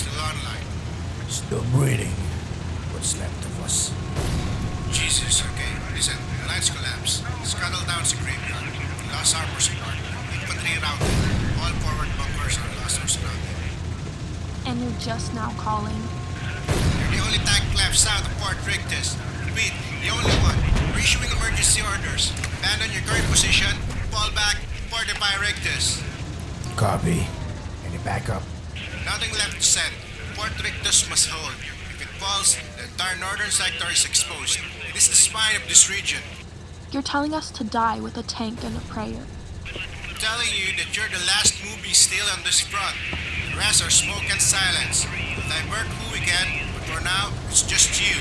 still online. Still breathing. What's left of us? Jesus, okay. Listen, the lines collapsed. Scuttletown's a graveyard. We lost armor support. Infantry routed. All forward bunkers are lost or surrounded. And you're just now calling. You're the only tank left south of Fort Rictus. Repeat, the only one. We're issuing emergency orders. Abandon your current position. Fall back. Fortify Rictus. Copy. Any backup? Nothing left to send. Fort Rictus must hold. If it falls, the entire northern sector is exposed. It is the spine of this region. You're telling us to die with a tank and a prayer. I'm telling you that you're the last movie still on this front. The rest are smoke and silence. We'll divert who we can, but for now, it's just you.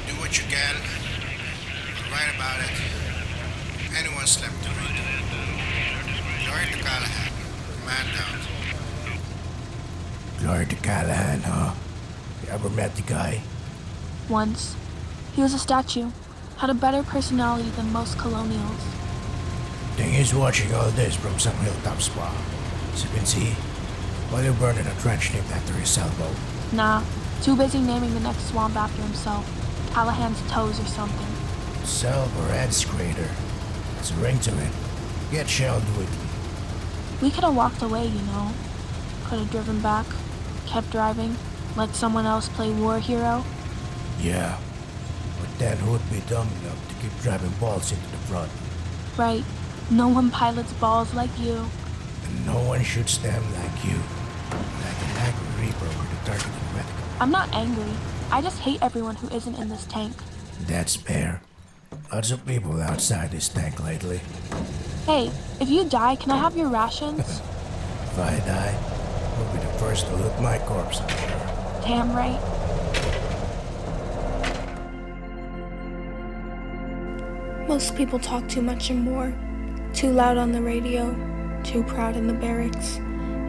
Do what you can. I'll write about it. If anyone's left to read. Glory to Callahan. Command out. Glory to Callahan, huh? You ever met the guy? Once. He was a statue. Had a better personality than most colonials. Think he's watching all this from some hilltop spot. As you can see, while you're burning a trench named after his elbow. Nah, too busy naming the next swamp after himself. Callahan's toes or something. Self or Ed's crater. There's a ring to it. Get shelled with. We could have walked away, you know. Could have driven back, kept driving, let someone else play war hero. Yeah. But then who'd be dumb enough to keep driving balls into the front? Right. No one pilots balls like you. And no one shoots them like you. Like an angry reaper with a targeted reticle. I'm not angry. I just hate everyone who isn't in this tank. That's fair. Lots of people outside this tank lately. Hey, if you die, can I have your rations? If I die, you'll be the first to loot my corpse, I'm sure. Damn right. Most people talk too much in war. Too loud on the radio. Too proud in the barracks.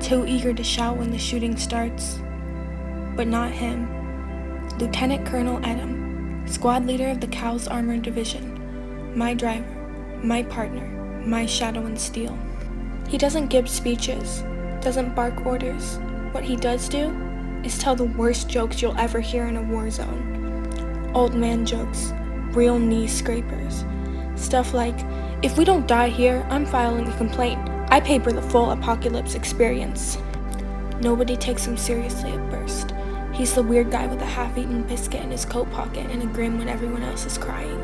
Too eager to shout when the shooting starts. But not him. Lieutenant Colonel Eddum, squad leader of the Cow's Armored Division. My driver. My partner. My shadow and steel. He doesn't give speeches. Doesn't bark orders. What he does do is tell the worst jokes you'll ever hear in a war zone. Old man jokes. Real knee scrapers. Stuff like, if we don't die here, I'm filing a complaint. I pay for the full apocalypse experience. Nobody takes him seriously at first. He's the weird guy with a half-eaten biscuit in his coat pocket and a grin when everyone else is crying.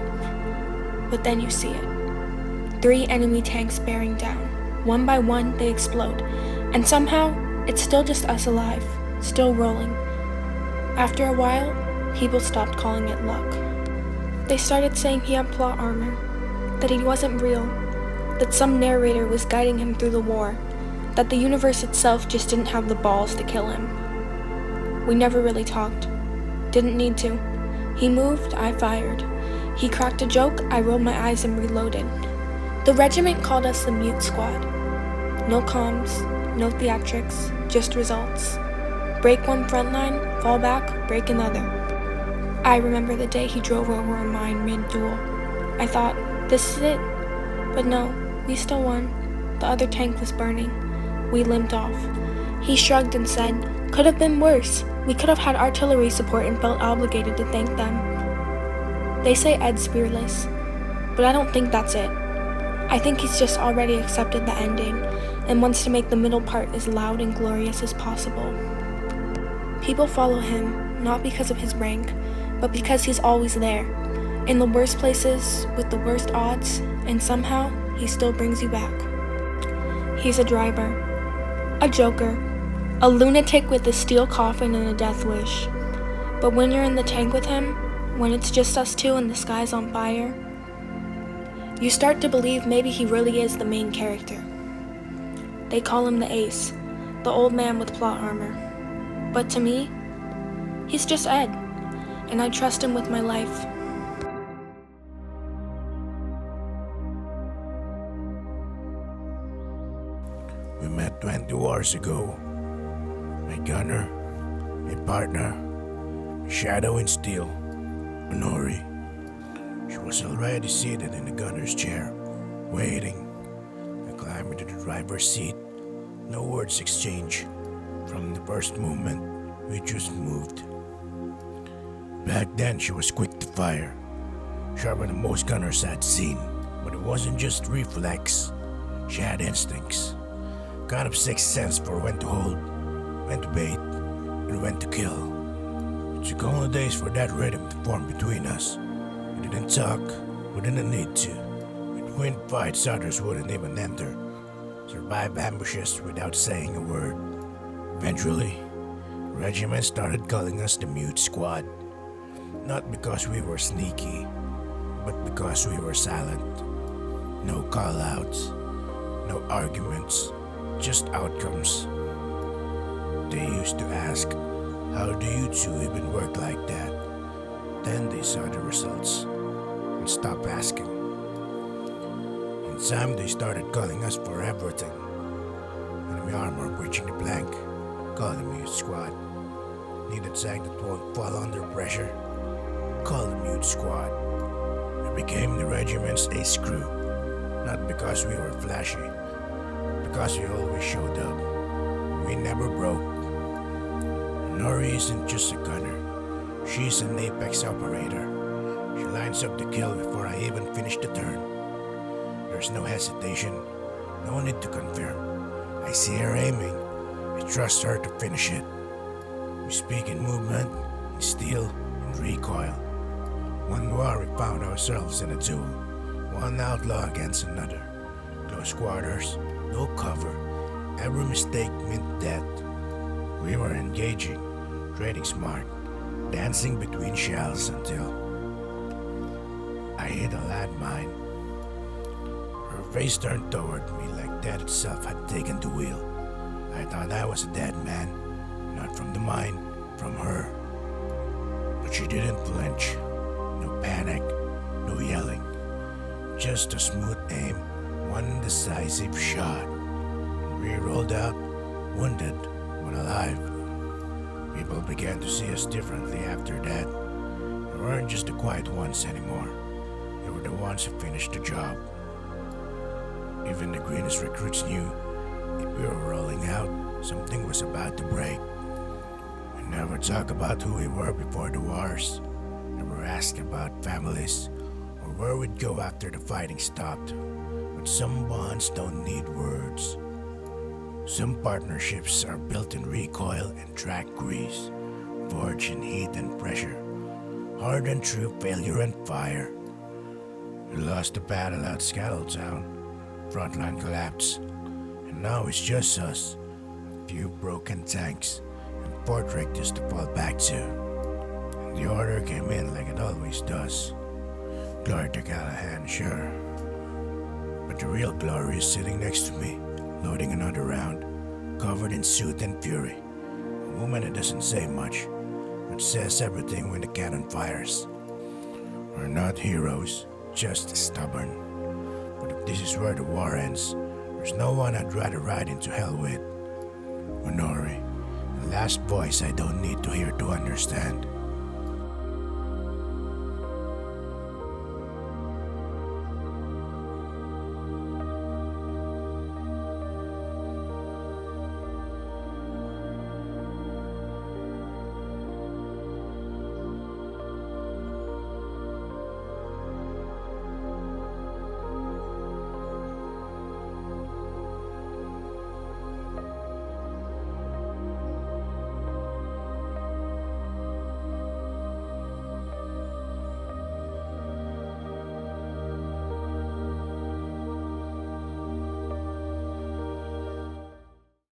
But then you see it. 3 enemy tanks bearing down. One by one, they explode. And somehow, it's still just us alive, still rolling. After a while, people stopped calling it luck. They started saying he had plot armor, that he wasn't real, that some narrator was guiding him through the war, that the universe itself just didn't have the balls to kill him. We never really talked. Didn't need to. He moved, I fired. He cracked a joke, I rolled my eyes and reloaded. The regiment called us the Mute Squad. No comms, no theatrics, just results. Break one frontline, fall back, break another. I remember the day he drove over a mine mid-duel. I thought, this is it. But no, we still won. The other tank was burning. We limped off. He shrugged and said, could have been worse. We could have had artillery support and felt obligated to thank them. They say Ed's fearless, but I don't think that's it. I think he's just already accepted the ending and wants to make the middle part as loud and glorious as possible. People follow him, not because of his rank, but because he's always there, in the worst places, with the worst odds, and somehow, he still brings you back. He's a driver, a joker, a lunatic with a steel coffin and a death wish. But when you're in the tank with him, when it's just us two and the sky's on fire, you start to believe maybe he really is the main character. They call him the ace, the old man with plot armor. But to me, he's just Ed, and I trust him with my life. We met 20 wars ago. My gunner, my partner, shadow and steel, Unori. She was already seated in the gunner's chair, waiting. I climbed into the driver's seat, No words exchanged. From the first moment, we just moved. Back then, she was quick to fire, sharper than most gunners had seen. But it wasn't just reflex. She had instincts. Kind of sixth sense for when to hold, when to bait, and when to kill. It took only days for that rhythm to form between us. We didn't talk, we didn't need to. We'd win fights others wouldn't even enter. Survive ambushes without saying a word. Eventually, regiment started calling us the Mute Squad. Not because we were sneaky, but because we were silent. No call-outs, no arguments, just outcomes. They used to ask, how do you two even work like that? Then they saw the results and stopped asking. In time, they started calling us for everything. Enemy armor breaching the blank, call the Mute Squad. Need a tank that won't fall under pressure, call the Mute Squad. We became the regiment's ace crew, not because we were flashy, because we always showed up. We never broke. Unori isn't just a gunner, she's an apex operator. She lines up the kill before I even finish the turn. There's no hesitation, no need to confirm. I see her aiming, I trust her to finish it. We speak in movement, in steel, in recoil. One war we found ourselves in a duel, one outlaw against another. Close quarters, no cover, every mistake meant death. We were engaging, trading smart, dancing between shells until I hit a landmine. Her face turned toward me like death itself had taken the wheel. I thought I was a dead man, not from the mine, from her. But she didn't flinch. No panic, no yelling. Just a smooth aim, one decisive shot. We rolled out, wounded, but alive. People began to see us differently after that. We weren't just the quiet ones anymore. They were the ones who finished the job. Even the greenest recruits knew if we were rolling out, something was about to break. We never talked about who we were before the wars. Never asked about families or where we'd go after the fighting stopped. But some bonds don't need words. Some partnerships are built in recoil and track grease, forged in heat and pressure, hardened through failure and fire. We lost the battle at Scuttletown. Frontline collapsed, and now it's just us, a few broken tanks, and Fort Rictus to fall back to. And the order came in like it always does. Glory to Callahan, sure. But the real glory is sitting next to me, loading another round, covered in soot and fury. A woman that doesn't say much, but says everything when the cannon fires. We're not heroes, just stubborn. But if this is where the war ends, there's no one I'd rather ride into hell with. Unori, the last voice I don't need to hear to understand.